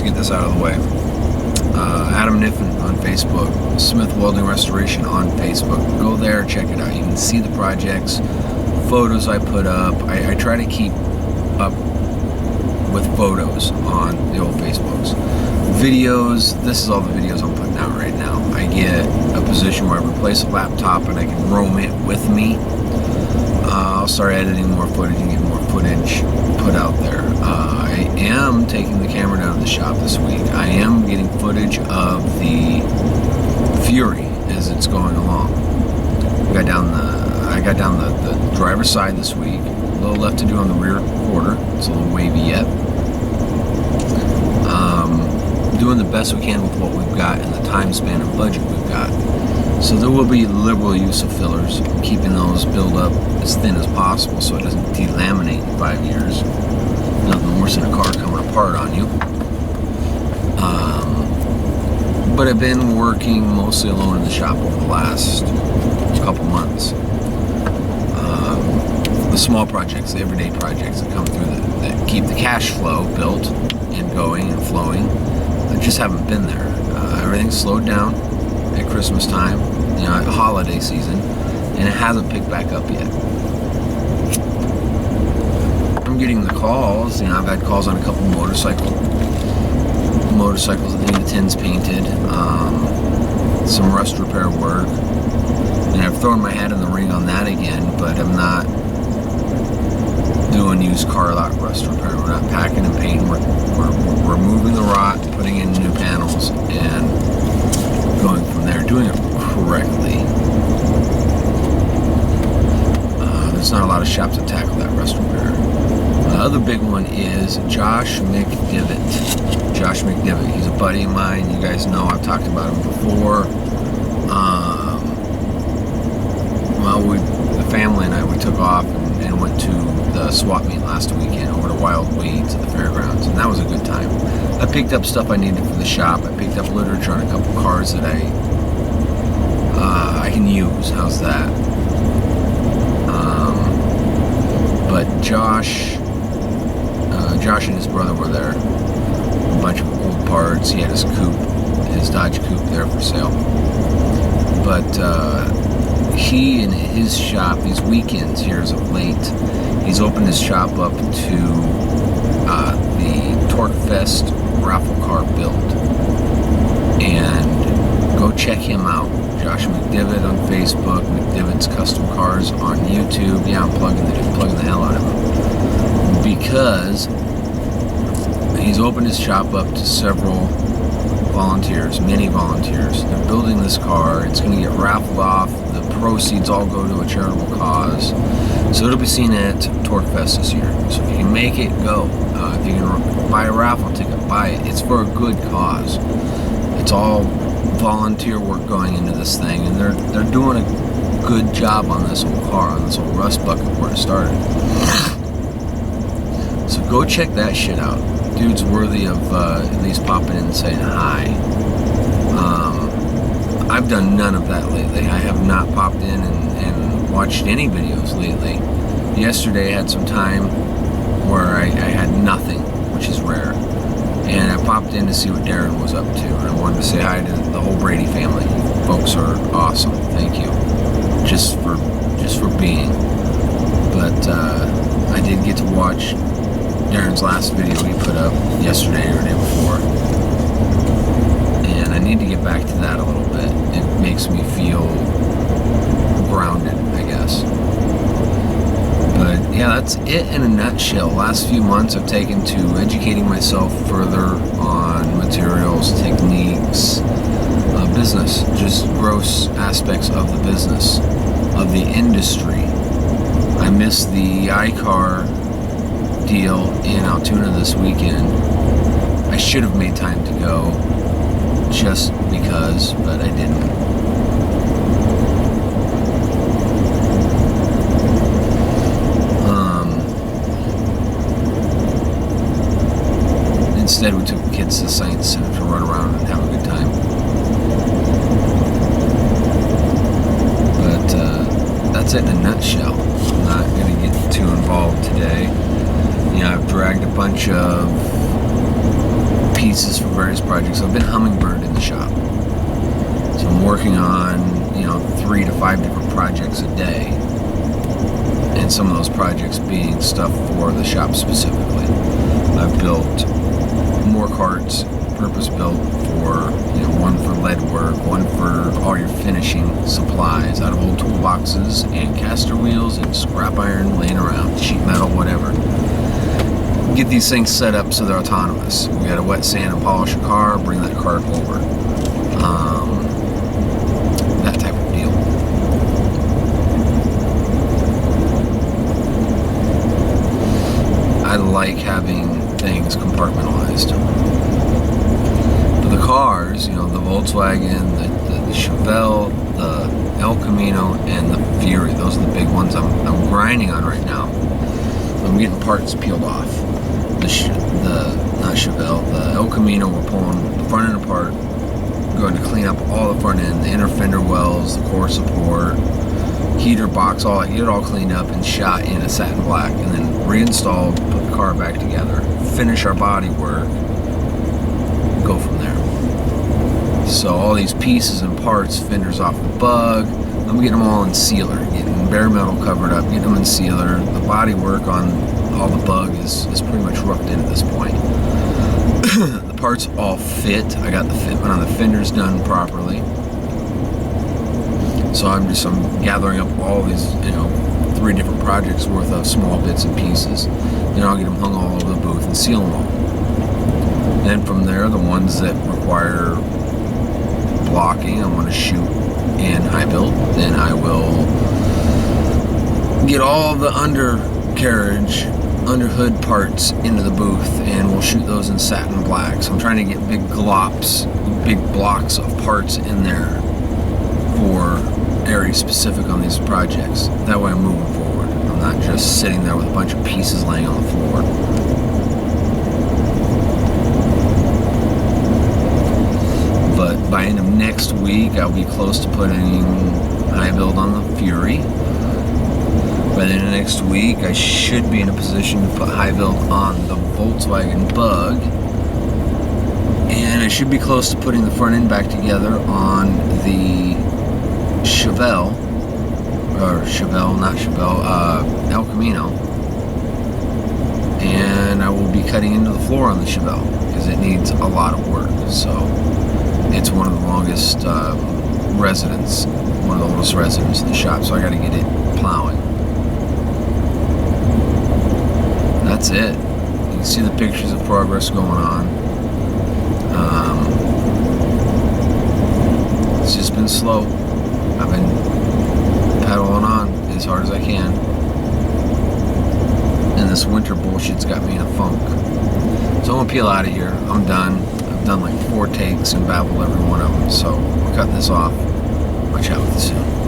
get this out of the way. Adam Niffen on Facebook, Smith Welding Restoration on Facebook. Go there, check it out. You can see the projects, photos I put up. I try to keep up with photos on the old Facebooks. Videos, this is all the videos I'm putting out right now. I get a position where I replace a laptop and I can roam it with me. I'll start editing more footage and get more footage put out there. I am taking the camera down to the shop this week. I am getting footage of the Fury as it's going along. I got down the driver's side this week. A little left to do on the rear quarter. It's a little wavy yet. Doing the best we can with what we've got and the time span and budget we've got. So there will be liberal use of fillers, keeping those build up as thin as possible so it doesn't delaminate in 5 years. Nothing worse than a car coming apart on you. But I've been working mostly alone in the shop over the last couple months. The small projects, the everyday projects that come through that keep the cash flow built and going and flowing, I just haven't been there. Everything's slowed down at Christmas time, at holiday season, and it hasn't picked back up yet. I'm getting the calls. I've had calls on a couple motorcycles that need the tins painted, some rust repair work, and I've thrown my hat in the ring on that again, but I'm not doing used car lot rust repair. We're not packing and painting. We're removing the rot, putting in new panels, and going from there, doing it correctly. There's not a lot of shops that tackle that rust repair. The other big one is Josh McDivitt. Josh McDivitt. He's a buddy of mine. You guys know I've talked about him before. The family and I, we took off and went to the swap meet last weekend over to Wild Weeds at the fairgrounds, and that was a good time. I picked up stuff I needed for the shop. I picked up literature on a couple cars that I can use. How's that? But Josh and his brother were there. A bunch of old parts. He had his coupe, his Dodge coupe there for sale. But he and his shop, these weekends here as of late, he's opened his shop up to the Torque Fest raffle car build. And go check him out. Josh McDivitt on Facebook, McDivitt's Custom Cars on YouTube. Yeah, I'm plugging the hell out of him. Because he's opened his shop up to several volunteers, many volunteers. They're building this car. It's going to get raffled off. The proceeds all go to a charitable cause. So it'll be seen at Torque Fest this year. So if you can make it, go. If you can buy a raffle ticket, buy it. It's for a good cause. It's all volunteer work going into this thing, and they're doing a good job on this old car, on this old rust bucket where it started. So go check that shit out. Dude's worthy of at least popping in and saying hi. I've done none of that lately. I have not popped in and watched any videos lately. Yesterday I had some time where I had nothing, which is rare. And I popped in to see what Darren was up to, and I wanted to say hi to the whole Brady family. You folks are awesome. Thank you, just for being. But I did get to watch Darren's last video he put up yesterday or the day before, and I need to get back to that a little bit. It makes me feel grounded, I guess. But yeah, that's it in a nutshell. Last few months I've taken to educating myself further on materials, techniques, business, just gross aspects of the business, of the industry. I missed the iCar deal in Altoona this weekend. I should have made time to go just because, but I didn't. Instead, we took the kids to the Science Center to run around and have a good time. But that's it in a nutshell. I'm not going to get too involved today. I've dragged a bunch of pieces for various projects. I've been hummingbird in the shop. So I'm working on, 3 to 5 different projects a day. And some of those projects being stuff for the shop specifically. I've built more carts, purpose-built for, one for lead work, one for all your finishing supplies out of old toolboxes and caster wheels and scrap iron laying around, sheet metal, whatever. Get these things set up so they're autonomous. We got to wet sand and polish a car, bring that cart over. That type of deal. I like having things compartmentalized. But the cars, the Volkswagen, the Chevelle, the El Camino, and the Fury, those are the big ones I'm grinding on right now. I'm getting parts peeled off. Not Chevelle, the El Camino, we're pulling the front end apart, going to clean up all the front end, the inner fender wells, the core support, heater box, all that, get it all cleaned up and shot in a satin black, and then reinstalled, put the car back together, finish our body work, go from there. So all these pieces and parts, fenders off the Bug, I'm getting them all in sealer, getting bare metal covered up, getting them in sealer. The body work on all the Bug is pretty much roughed in at this point. The parts all fit. I got the fitment on the fenders done properly. So I'm gathering up all these, 3 different projects worth of small bits and pieces. Then I'll get them hung all over the booth and seal them all. Then from there, the ones that require blocking, I'm going to shoot in high build. Then I will get all the undercarriage, underhood parts into the booth, and we'll shoot those in satin black. So I'm trying to get big globs, big blocks of parts in there for area specific on these projects. That way I'm moving forward. I'm not just sitting there with a bunch of pieces laying on the floor. But by end of next week, I'll be close to putting high build on the Fury. By the end of next week, I should be in a position to put high build on the Volkswagen Bug. And I should be close to putting the front end back together on the Chevelle, El Camino. And I will be cutting into the floor on the Chevelle because it needs a lot of work. So it's one of the longest residents, one of the oldest residents in the shop. So I got to get it plowing. That's it. You can see the pictures of progress going on. It's just been slow. I've been pedaling on as hard as I can. And this winter bullshit's got me in a funk. So I'm gonna peel out of here. I'm done. I've done like 4 takes and babbled every one of them. So I'll cut this off. I'll chat with you soon.